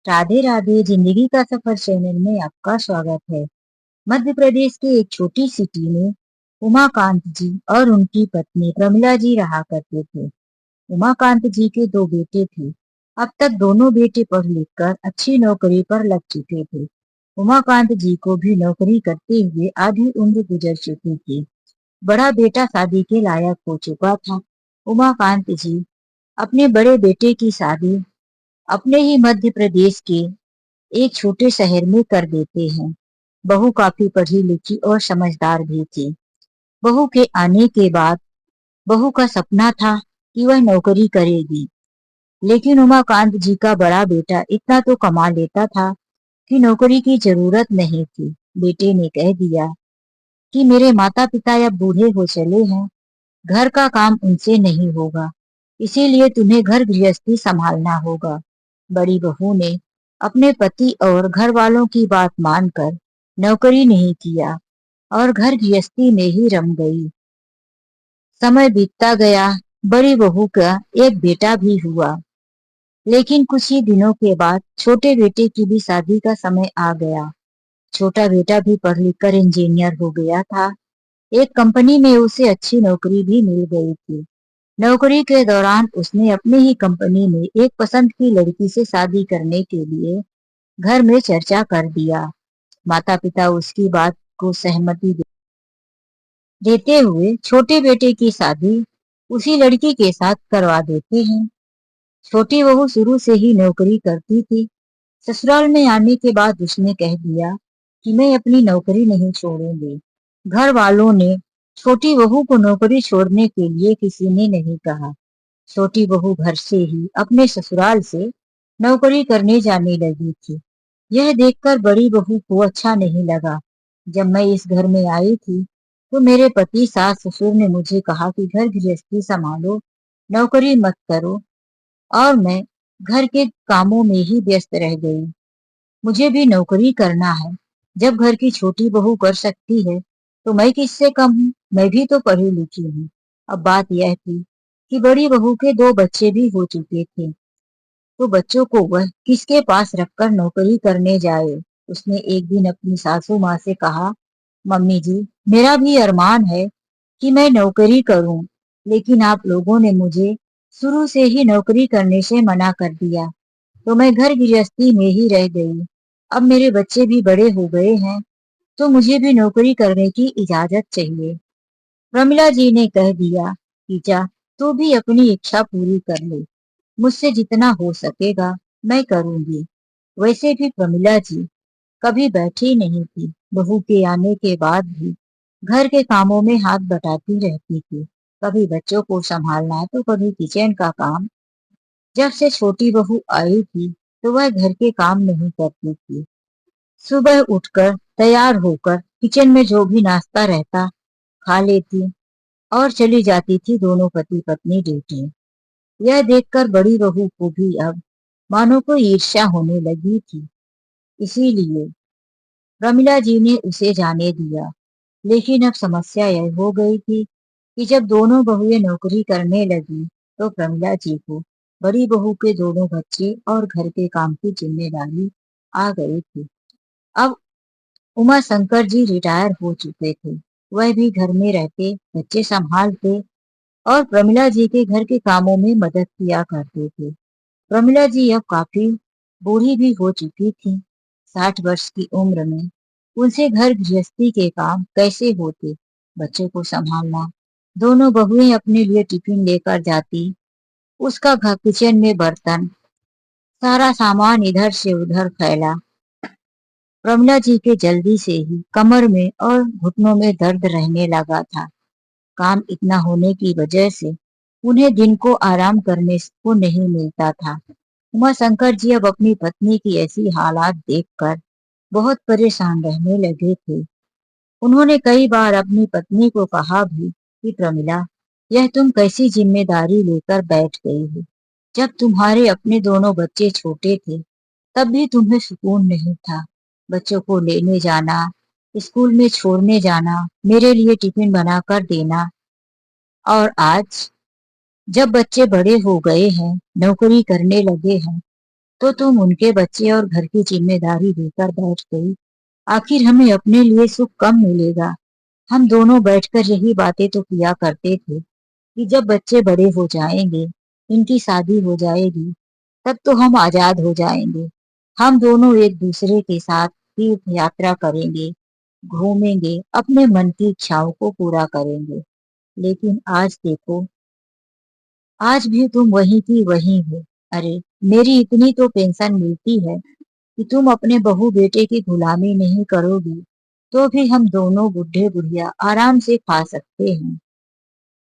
राधे राधे। जिंदगी का सफर चैनल में आपका स्वागत है। मध्य प्रदेश के एक छोटी सिटी में उमाकांत जी और उनकी पत्नी प्रमिला जी रहा करते थे। उमाकांत जी के दो बेटे थे। अब तक दोनों बेटे पढ़ लिख कर अच्छी नौकरी पर लग चुके थे। उमाकांत जी को भी नौकरी करते हुए आधी उम्र गुजर चुकी थी। बड़ा बेटा शादी के लायक हो चुका था। उमाकांत जी अपने बड़े बेटे की शादी अपने ही मध्य प्रदेश के एक छोटे शहर में कर देते हैं। बहू काफी पढ़ी लिखी और समझदार भी थी। बहू के आने के बाद बहू का सपना था कि वह नौकरी करेगी, लेकिन उमाकांत जी का बड़ा बेटा इतना तो कमा लेता था कि नौकरी की जरूरत नहीं थी। बेटे ने कह दिया कि मेरे माता पिता अब बूढ़े हो चले हैं, घर का काम उनसे नहीं होगा, इसीलिए तुम्हें घर गृहस्थी संभालना होगा। बड़ी बहू ने अपने पति और घर वालों की बात मानकर नौकरी नहीं किया और घर गृहस्थी में ही रम गई। समय बीतता गया। बड़ी बहू का एक बेटा भी हुआ, लेकिन कुछ ही दिनों के बाद छोटे बेटे की भी शादी का समय आ गया। छोटा बेटा भी पढ़ लिख कर इंजीनियर हो गया था। एक कंपनी में उसे अच्छी नौकरी भी मिल गई थी। नौकरी के दौरान उसने अपने ही कंपनी में एक पसंद की लड़की से शादी करने के लिए घर में चर्चा कर दिया। माता पिता उसकी बात को सहमति देते हुए छोटे बेटे की शादी उसी लड़की के साथ करवा देते हैं। छोटी बहू शुरू से ही नौकरी करती थी। ससुराल में आने के बाद उसने कह दिया कि मैं अपनी नौकरी नहीं छोड़ूंगी। घर वालों ने छोटी बहू को नौकरी छोड़ने के लिए किसी ने नहीं कहा। छोटी बहू घर से ही अपने ससुराल से नौकरी करने जाने लगी थी। यह देखकर बड़ी बहू को अच्छा नहीं लगा। जब मैं इस घर में आई थी तो मेरे पति सास ससुर ने मुझे कहा कि घर गृहस्थी संभालो, नौकरी मत करो, और मैं घर के कामों में ही व्यस्त रह गई। मुझे भी नौकरी करना है। जब घर की छोटी बहू कर सकती है तो मैं किससे कम हूँ, मैं भी तो पढ़ी लिखी हूँ। अब बात यह थी कि बड़ी बहू के दो बच्चे भी हो चुके थे, तो बच्चों को वह किसके पास रखकर नौकरी करने जाए। उसने एक दिन अपनी सासू माँ से कहा, मम्मी जी, मेरा भी अरमान है कि मैं नौकरी करूं, लेकिन आप लोगों ने मुझे शुरू से ही नौकरी करने से मना कर दिया, तो मैं घर गृहस्थी में ही रह गई। अब मेरे बच्चे भी बड़े हो गए हैं, तो मुझे भी नौकरी करने की इजाजत चाहिए। प्रमिला जी ने कह दिया कि जा, तू भी अपनी इच्छा पूरी कर ले, मुझसे जितना हो सकेगा मैं करूंगी। वैसे भी प्रमिला जी कभी बैठी नहीं थी। बहू के आने के बाद भी घर के कामों में हाथ बटाती रहती थी। कभी बच्चों को संभालना तो कभी किचन का काम। जब से छोटी बहू आई थी तो वह घर के काम नहीं करती थी। सुबह उठकर तैयार होकर किचन में जो भी नाश्ता रहता खा लेती और चली जाती थी दोनों पति पत्नी ड्यूटी। यह देखकर बड़ी बहू को भी अब मानो को ईर्ष्या होने लगी थी। इसीलिए प्रमिला जी ने उसे जाने दिया। लेकिन अब समस्या यह हो गई थी कि जब दोनों बहुएं नौकरी करने लगी तो प्रमिला जी को बड़ी बहू के दोनों बच्चे और घर के काम की जिम्मेदारी आ गई थी। अब उमा शंकर जी रिटायर हो चुके थे। वह भी घर में रहते, बच्चे संभालते और प्रमिला जी के घर के कामों में मदद किया करते थे। प्रमिला जी अब काफी बूढ़ी भी हो चुकी थी। 60 वर्ष की उम्र में उनसे घर गृहस्थी के काम कैसे होते। बच्चों को संभालना, दोनों बहुएं अपने लिए टिफिन लेकर जाती, उसका घर किचन में बर्तन, सारा सामान इधर से उधर फैला। प्रमिला जी के जल्दी से ही कमर में और घुटनों में दर्द रहने लगा था। काम इतना होने की वजह से उन्हें दिन को आराम करने को नहीं मिलता था। उमा शंकर जी अब अपनी पत्नी की ऐसी हालात देखकर बहुत परेशान रहने लगे थे। उन्होंने कई बार अपनी पत्नी को कहा भी कि प्रमिला, यह तुम कैसी जिम्मेदारी लेकर बैठ गई हो। जब तुम्हारे अपने दोनों बच्चे छोटे थे तब भी तुम्हें सुकून नहीं था। बच्चों को लेने जाना, स्कूल में छोड़ने जाना, मेरे लिए टिफिन बनाकर देना, और आज जब बच्चे बड़े हो गए हैं, नौकरी करने लगे हैं, तो तुम उनके बच्चे और घर की जिम्मेदारी लेकर बैठ गई। आखिर हमें अपने लिए सुख कब मिलेगा? हम दोनों बैठकर यही बातें तो किया करते थे कि जब बच्चे बड़े हो जाएंगे, इनकी शादी हो जाएगी, तब तो हम आजाद हो जाएंगे। हम दोनों एक दूसरे के साथ तीर्थ यात्रा करेंगे, घूमेंगे, अपने मन की इच्छाओं को पूरा करेंगे। लेकिन आज देखो, आज भी तुम वही की वही हो। अरे, मेरी इतनी तो पेंशन मिलती है कि तुम अपने बहू बेटे की गुलामी नहीं करोगी, तो भी हम दोनों बुढ़े बुढ़िया आराम से खा सकते हैं।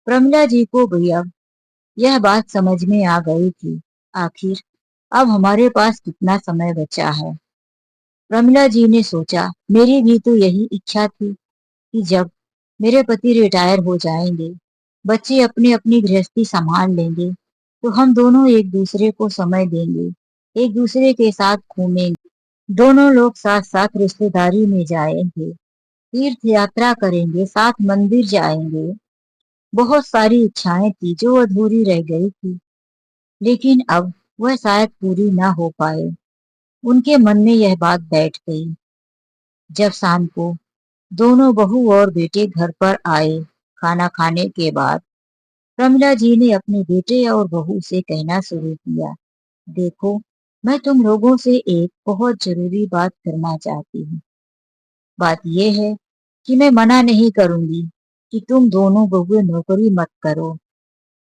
प्रमिला जी को भी अब यह बात समझ में आ गई थी। आखिर अब हमारे पास कितना समय बचा है? प्रमिला जी ने सोचा, मेरी भी तो यही इच्छा थी कि जब मेरे पति रिटायर हो जाएंगे, बच्चे अपनी अपनी गृहस्थी संभाल लेंगे, तो हम दोनों एक दूसरे को समय देंगे, एक दूसरे के साथ घूमेंगे, दोनों लोग साथ साथ रिश्तेदारी में जाएंगे, तीर्थ यात्रा करेंगे, साथ मंदिर जाएंगे। बहुत सारी इच्छाएं थी जो अधूरी रह गई थी, लेकिन अब वह शायद पूरी ना हो पाए। उनके मन में यह बात बैठ गई। जब शाम को दोनों बहू और बेटे घर पर आए, खाना खाने के बाद प्रमिला जी ने अपने बेटे और बहू से कहना शुरू किया, देखो, मैं तुम लोगों से एक बहुत जरूरी बात करना चाहती हूँ। बात यह है कि मैं मना नहीं करूंगी कि तुम दोनों बहुएं नौकरी मत करो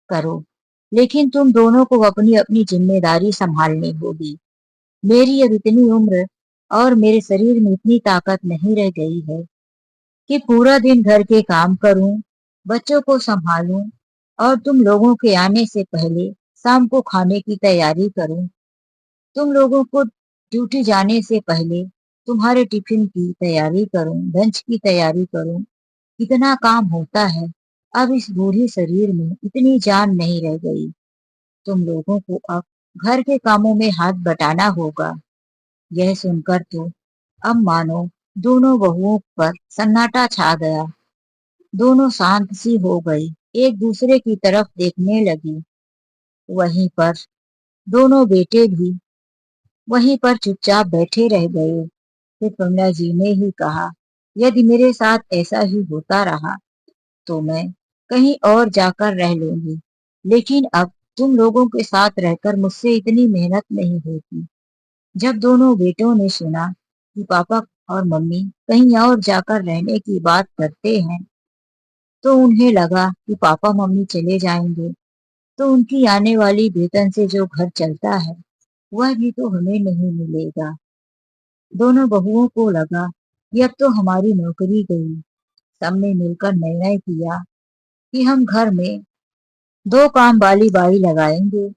करो लेकिन तुम दोनों को अपनी अपनी जिम्मेदारी संभालनी होगी। मेरी अब इतनी उम्र और मेरे शरीर में इतनी ताकत नहीं रह गई है कि पूरा दिन घर के काम करूं, बच्चों को संभालूं और तुम लोगों के आने से पहले शाम को खाने की तैयारी करूं। तुम लोगों को ड्यूटी जाने से पहले तुम्हारे टिफिन की तैयारी करूं, लंच की तैयारी करूं। कितना काम होता है। अब इस बूढ़े शरीर में इतनी जान नहीं रह गई। तुम लोगों को अब घर के कामों में हाथ बटाना होगा। यह सुनकर तो अब मानो दोनों बहुओं पर सन्नाटा छा गया। दोनों शांत सी हो गई, एक दूसरे की तरफ देखने लगी। वहीं पर दोनों बेटे भी वहीं पर चुपचाप बैठे रह गए। फिर कमला जी ने ही कहा, यदि मेरे साथ ऐसा ही होता रहा तो मैं कहीं और जाकर रह लूंगी, लेकिन अब तुम लोगों के साथ रहकर मुझसे इतनी मेहनत नहीं होती। जब दोनों बेटों ने सुना कि पापा और मम्मी कहीं और जाकर रहने की बात करते हैं, तो उन्हें लगा कि पापा मम्मी चले जाएंगे तो उनकी आने वाली वेतन से जो घर चलता है, वह भी तो हमें नहीं मिलेगा। दोनों बहुओं को लगा कि अब तो हमारी नौकरी गई। सबने मिलकर निर्णय किया कि हम घर में दो काम वाली बाई लगाएंगे।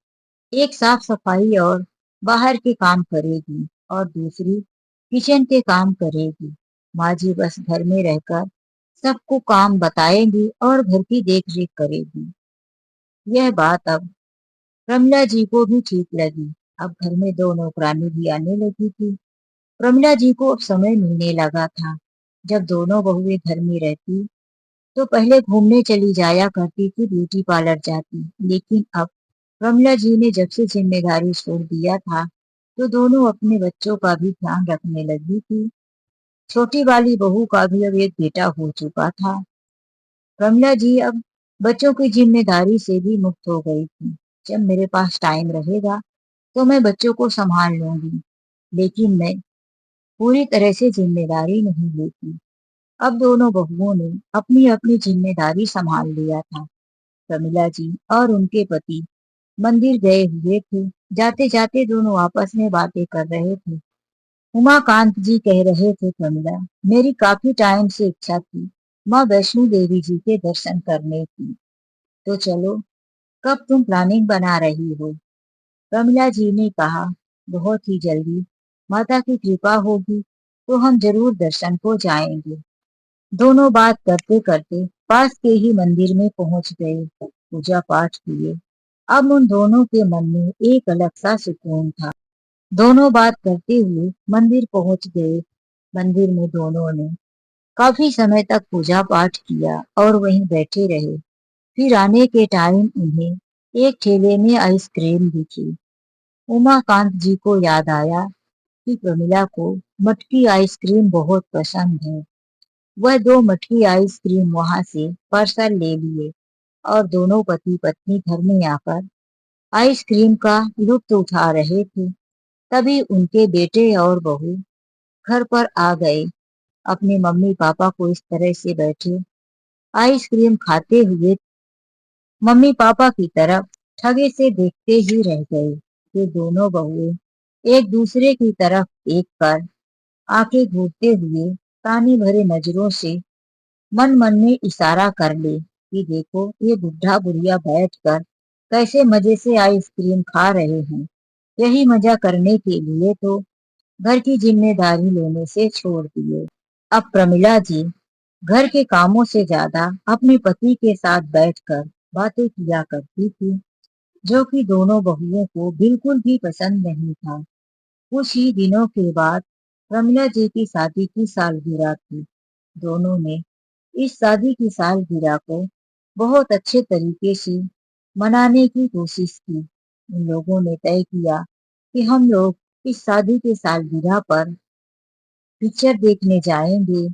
एक साफ सफाई और बाहर के काम करेगी और दूसरी किचन के काम करेगी। माँ जी बस घर में रहकर सबको काम बताएंगी और घर की देख रेख करेगी। यह बात अब प्रमिला जी को भी ठीक लगी। अब घर में दो नौकरानी भी आने लगी थी। प्रमिला जी को अब समय मिलने लगा था। जब दोनों बहुएं घर में रहती तो पहले घूमने चली जाया करती थी, ब्यूटी पार्लर जाती। लेकिन अब प्रमिला जी ने जब से जिम्मेदारी छोड़ दिया था, तो दोनों अपने बच्चों का भी ध्यान रखने लगी थी। छोटी वाली बहू का भी अब एक बेटा हो चुका था। प्रमिला जी अब बच्चों की जिम्मेदारी से भी मुक्त हो गई थी। जब मेरे पास टाइम रहेगा तो मैं बच्चों को संभाल लूंगी, लेकिन मैं पूरी तरह से जिम्मेदारी नहीं लेती। अब दोनों बहुओं ने अपनी अपनी जिम्मेदारी संभाल लिया था। प्रमिला जी और उनके पति मंदिर गए हुए थे। जाते जाते दोनों आपस में बातें कर रहे थे। उमाकांत जी कह रहे थे, प्रमिला, मेरी काफी टाइम से इच्छा थी माँ वैष्णो देवी जी के दर्शन करने की। तो चलो, कब तुम प्लानिंग बना रही हो? प्रमिला जी ने कहा, बहुत ही जल्दी। माता की कृपा होगी तो हम जरूर दर्शन को जाएंगे। दोनों बात करते करते पास के ही मंदिर में पहुंच गए, पूजा पाठ किए। अब उन दोनों के मन में एक अलग सा सुकून था। दोनों बात करते हुए मंदिर पहुंच गए। मंदिर में दोनों ने काफी समय तक पूजा पाठ किया और वहीं बैठे रहे। फिर आने के टाइम उन्हें एक ठेले में आइसक्रीम दिखी। उमाकांत जी को याद आया कि प्रमिला को मटकी आइसक्रीम बहुत पसंद है। वह दो मटकी आइसक्रीम वहां से पार्सल ले लिए और दोनों पति पत्नी घर में आकर आइसक्रीम का लुत्फ उठा रहे थे। तभी उनके बेटे और बहू घर पर आ गए। अपने मम्मी पापा को इस तरह से बैठे आइसक्रीम खाते हुए मम्मी पापा की तरफ ठगे से देखते ही रह गए। ये दोनों बहुएं एक दूसरे की तरफ देख कर आंखें घूरते हुए ताने भरे नजरों से मन मन में इशारा कर ले कि देखो ये बुढ़ा बुढ़िया बैठकर कैसे मजे से आइसक्रीम खा रहे हैं। यही मजा करने के लिए तो घर की जिम्मेदारी लेने से छोड़ दिए। अब प्रमिला जी घर के कामों से ज्यादा अपने पति के साथ बैठकर बातें किया करती थी, जो कि दोनों बहुओं को बिल्कुल भी पसंद नहीं था। कुछ ही दिनों के बाद प्रमिला जी की शादी की सालगिरह थी। दोनों ने इस शादी की सालगिरह को बहुत अच्छे तरीके से मनाने की कोशिश की। उन लोगों ने तय किया कि हम लोग इस शादी के सालगिरह पर पिक्चर देखने जाएंगे,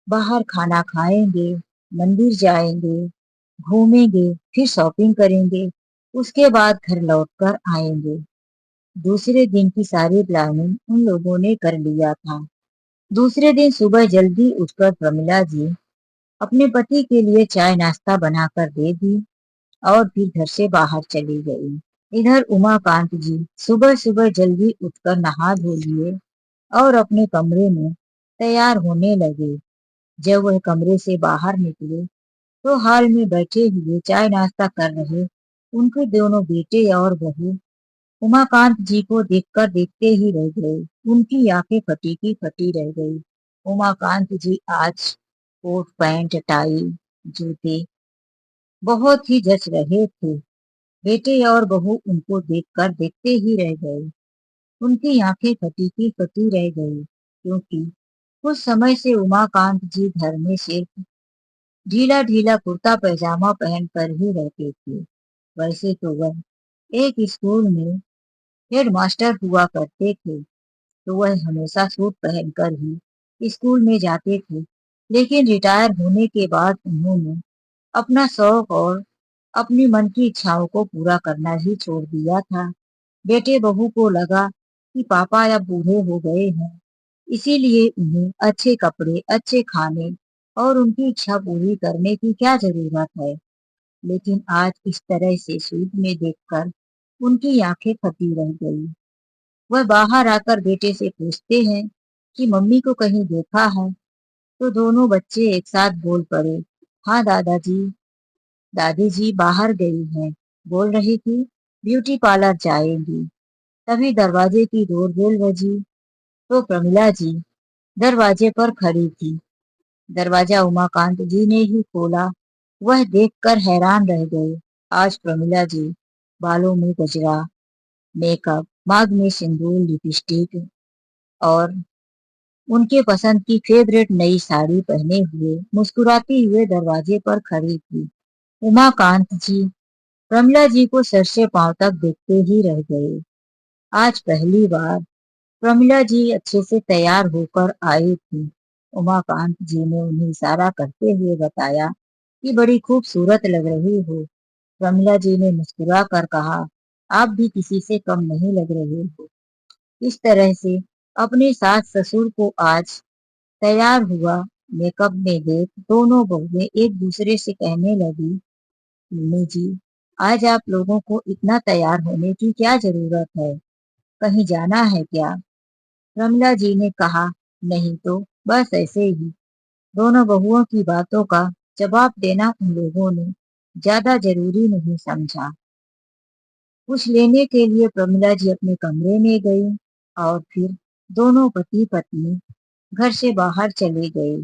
बाहर खाना खाएंगे, मंदिर जाएंगे, घूमेंगे, फिर शॉपिंग करेंगे, उसके बाद घर लौटकर आएंगे। दूसरे दिन की सारी प्लानिंग उन लोगों ने कर लिया था। दूसरे दिन सुबह जल्दी उठकर प्रमिला जी अपने पति के लिए चाय नाश्ता बनाकर दे दी और फिर घर से बाहर चली गई। इधर उमाकांत जी सुबह सुबह जल्दी उठकर नहा धो लिए और अपने कमरे में तैयार होने लगे। जब वह कमरे से बाहर निकले तो हाल में बैठे हुए चाय नाश्ता कर रहे उनके दोनों बेटे और बहू उमाकांत जी को देखकर देखते ही रह गए। उनकी आंखें फटी की फटी रह गई। उमाकांत जी आज कोट पैंट टाई जूते बहुत ही जच रहे थे। बेटे और बहू उनको देखकर देखते ही रह गए। उनकी आंखें फटी की फटी रह गई, क्योंकि कुछ समय से उमाकांत जी घर में सिर्फ ढीला ढीला कुर्ता पैजामा पहनकर ही रहते थे। वैसे तो वह एक स्कूल में हेड मास्टर हुआ करते थे, तो वह हमेशा सूट पहनकर ही स्कूल में जाते थे। लेकिन रिटायर होने के बाद उन्होंने अपना शौक और अपनी मन की इच्छाओं को पूरा करना ही छोड़ दिया था। बेटे बहू को लगा कि पापा अब बूढ़े हो गए हैं, इसीलिए उन्हें अच्छे कपड़े, अच्छे खाने और उनकी इच्छा पूरी करने की क्या जरूरत है। लेकिन आज इस तरह से सूट में देखकर उनकी आंखें फटी रह गई। वह बाहर आकर बेटे से पूछते हैं कि मम्मी को कहीं देखा है, तो दोनों बच्चे एक साथ बोल पड़े, हाँ दादाजी, दादी जी बाहर गई हैं, बोल रही थी ब्यूटी पार्लर जाएंगी। तभी दरवाजे की डोरबेल बजी तो प्रमिला जी दरवाजे पर खड़ी थी। दरवाजा उमाकांत जी ने ही खोला। वह देखकर हैरान रह गए। आज प्रमिला जी बालों में गजरा, मेकअप, मांग में सिंदूर, लिपस्टिक और उनके पसंद की फेवरेट नई साड़ी पहने हुए मुस्कुराती हुए दरवाजे पर खड़ी थी। उमाकांत जी प्रमिला जी को सर से पांव तक देखते ही रह गए। आज पहली बार प्रमिला जी अच्छे से तैयार होकर आई थी। उमाकांत जी ने उन्हें इशारा करते हुए बताया कि बड़ी खूबसूरत लग रही हो। प्रमिला जी ने मुस्कुरा कर कहा, आप भी किसी से कम नहीं लग रहे हो। इस तरह से अपने सास ससुर को आज तैयार हुआ मेकअप में देख दोनों बहुएं एक दूसरे से कहने लगी, मम्मी जी आज आप लोगों को इतना तैयार होने की क्या जरूरत है, कहीं जाना है क्या? रमला जी ने कहा, नहीं तो बस ऐसे ही। दोनों बहुओं की बातों का जवाब देना उन लोगों ने ज्यादा जरूरी नहीं समझा। कुछ लेने के लिए प्रमिला जी अपने कमरे में गई और फिर दोनों पति पत्नी घर से बाहर चले गए।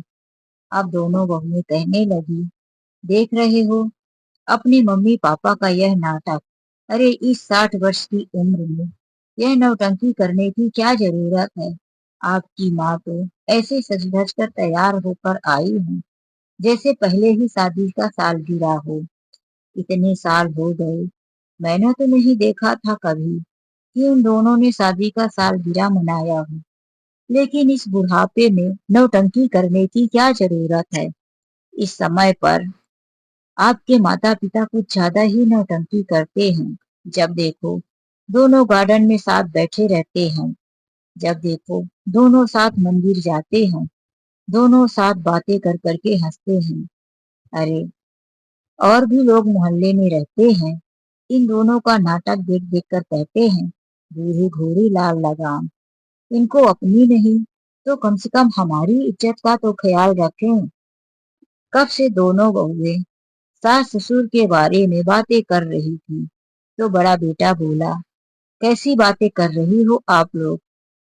अब दोनों बहुएं कहने लगी, देख रहे हो अपनी मम्मी पापा का यह नाटक। अरे इस 60 वर्ष की उम्र में यह नौटंकी करने की क्या जरूरत है। आपकी माँ तो ऐसे सज धज कर तैयार होकर आई है जैसे पहले ही शादी का सालगिरह हो। इतने साल हो गए, मैंने तो नहीं देखा था कभी। कि उन दोनों ने शादी का सालगिरह मनाया हो, लेकिन इस बुढ़ापे में नौटंकी करने की क्या जरूरत है। इस समय पर आपके माता पिता कुछ ज्यादा ही नौटंकी करते हैं। जब देखो दोनों गार्डन में साथ बैठे रहते हैं, जब देखो दोनों साथ मंदिर जाते हैं, दोनों साथ बातें कर करके हंसते हैं। अरे, और भी लोग मोहल्ले में रहते हैं, इन दोनों का नाटक देख देख कर कहते हैं, बूढ़ी घोड़ी लाल लगाम। इनको अपनी नहीं तो कम से कम हमारी इज्जत का तो ख्याल रखें। कब से दोनों बहुएं सास ससुर के बारे में बातें कर रही थी, तो बड़ा बेटा बोला, कैसी बातें कर रही हो आप लोग।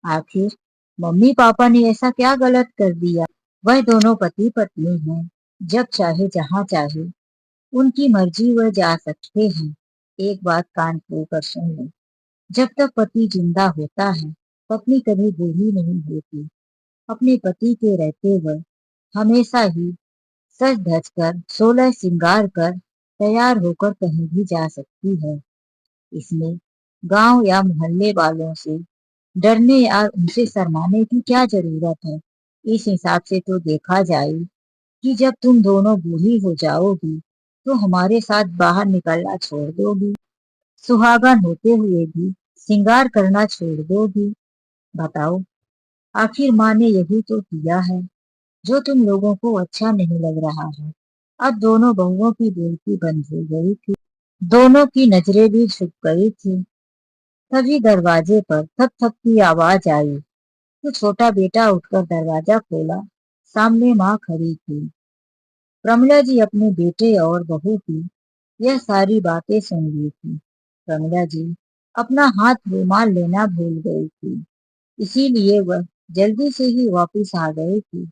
आखिर मम्मी पापा ने ऐसा क्या गलत कर दिया। वह दोनों पति पत्नी हैं, जब चाहे जहाँ चाहे उनकी मर्जी वह जा सकते हैं। एक बात कान खोल कर सुन लो, जब तक पति जिंदा होता है पत्नी कभी बूढ़ी नहीं होती। अपने पति के रहते हुए हमेशा ही सज धज कर, सोलह श्रृंगार कर, तैयार होकर कहीं भी जा सकती है। इसमें गांव या मोहल्ले वालों से डरने या उनसे शर्माने की क्या जरूरत है। इस हिसाब से तो देखा जाए कि जब तुम दोनों बूढ़ी हो जाओगी तो हमारे साथ बाहर निकलना छोड़ दोगी, सुहागन होते हुए भी श्रृंगार करना छोड़ दोगी। बताओ, आखिर माँ ने यही तो किया है जो तुम लोगों को अच्छा नहीं लग रहा है। अब दोनों बहुओं की बेइज्जती बंद हो गई थी, दोनों की नजरें भी झुक गई थी। तभी दरवाजे पर थप थप की आवाज आई, तो छोटा बेटा उठकर दरवाजा खोला। सामने माँ खड़ी थी। प्रमिला जी अपने बेटे और बहू की यह सारी बातें सुन रही थी। प्रमिला जी अपना हाथ रुमाल लेना भूल गई थी, इसीलिए वह जल्दी से ही वापस आ गई थी।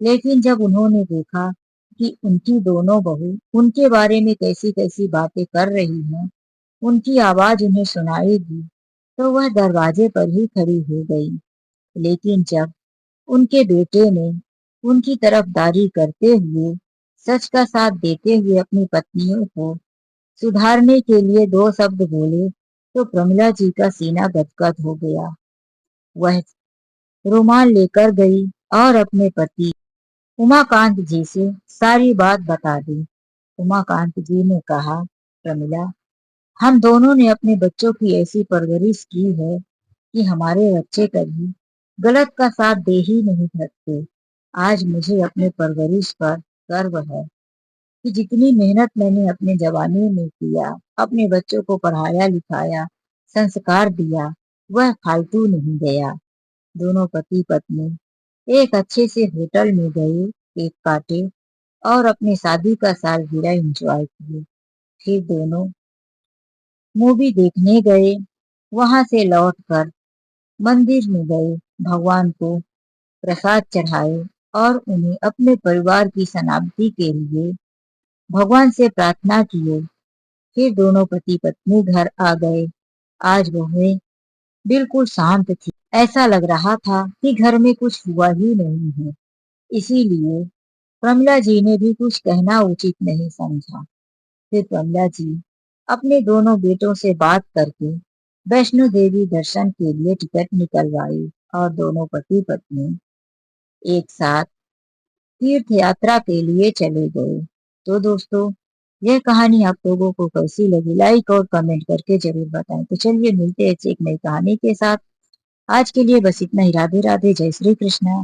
लेकिन जब उन्होंने देखा कि उनकी दोनों बहू उनके बारे में कैसी कैसी बातें कर रही हैं, उनकी आवाज उन्हें सुनाई दी, तो वह दरवाजे पर ही खड़ी हो गई। लेकिन जब उनके बेटे ने उनकी तरफदारी करते हुए, सच का साथ देते हुए अपनी पत्नियों को सुधारने के लिए दो शब्द बोले, तो प्रमिला जी का सीना गदगद हो गया। वह रुमाल लेकर गई और अपने पति उमाकांत जी से सारी बात बता दी। उमाकांत जी ने कहा, प्रमिला, हम दोनों ने अपने बच्चों की ऐसी परवरिश की है कि हमारे बच्चे कभी गलत का साथ दे ही नहीं सकते। आज मुझे अपने परवरिश पर गर्व है कि जितनी मेहनत मैंने अपने जवानी में किया, अपने बच्चों को पढ़ाया लिखाया, संस्कार दिया, वह फालतू नहीं गया। दोनों पति पत्नी एक अच्छे से होटल में गए, केक काटे और अपने शादी का सालगिरह एंजॉय किए। फिर दोनों मूवी देखने गए। वहां से लौटकर मंदिर में गए, भगवान को प्रसाद चढ़ाए और उन्हें अपने परिवार की सलामती के लिए भगवान से प्रार्थना किए। फिर दोनों पति पत्नी घर आ गए। आज बहुएं बिल्कुल शांत थी, ऐसा लग रहा था कि घर में कुछ हुआ ही नहीं है। इसीलिए प्रमिला जी ने भी कुछ कहना उचित नहीं समझा। फिर प्रमिला जी अपने दोनों बेटों से बात करके वैष्णो देवी दर्शन के लिए टिकट निकलवाई और दोनों पति पत्नी एक साथ तीर्थ यात्रा के लिए चले गए। तो दोस्तों, यह कहानी आप लोगों को कैसी लगी, लाइक और कमेंट करके जरूर बताएं। तो चलिए मिलते हैं एक नई कहानी के साथ। आज के लिए बस इतना ही। राधे राधे, जय श्री कृष्णा।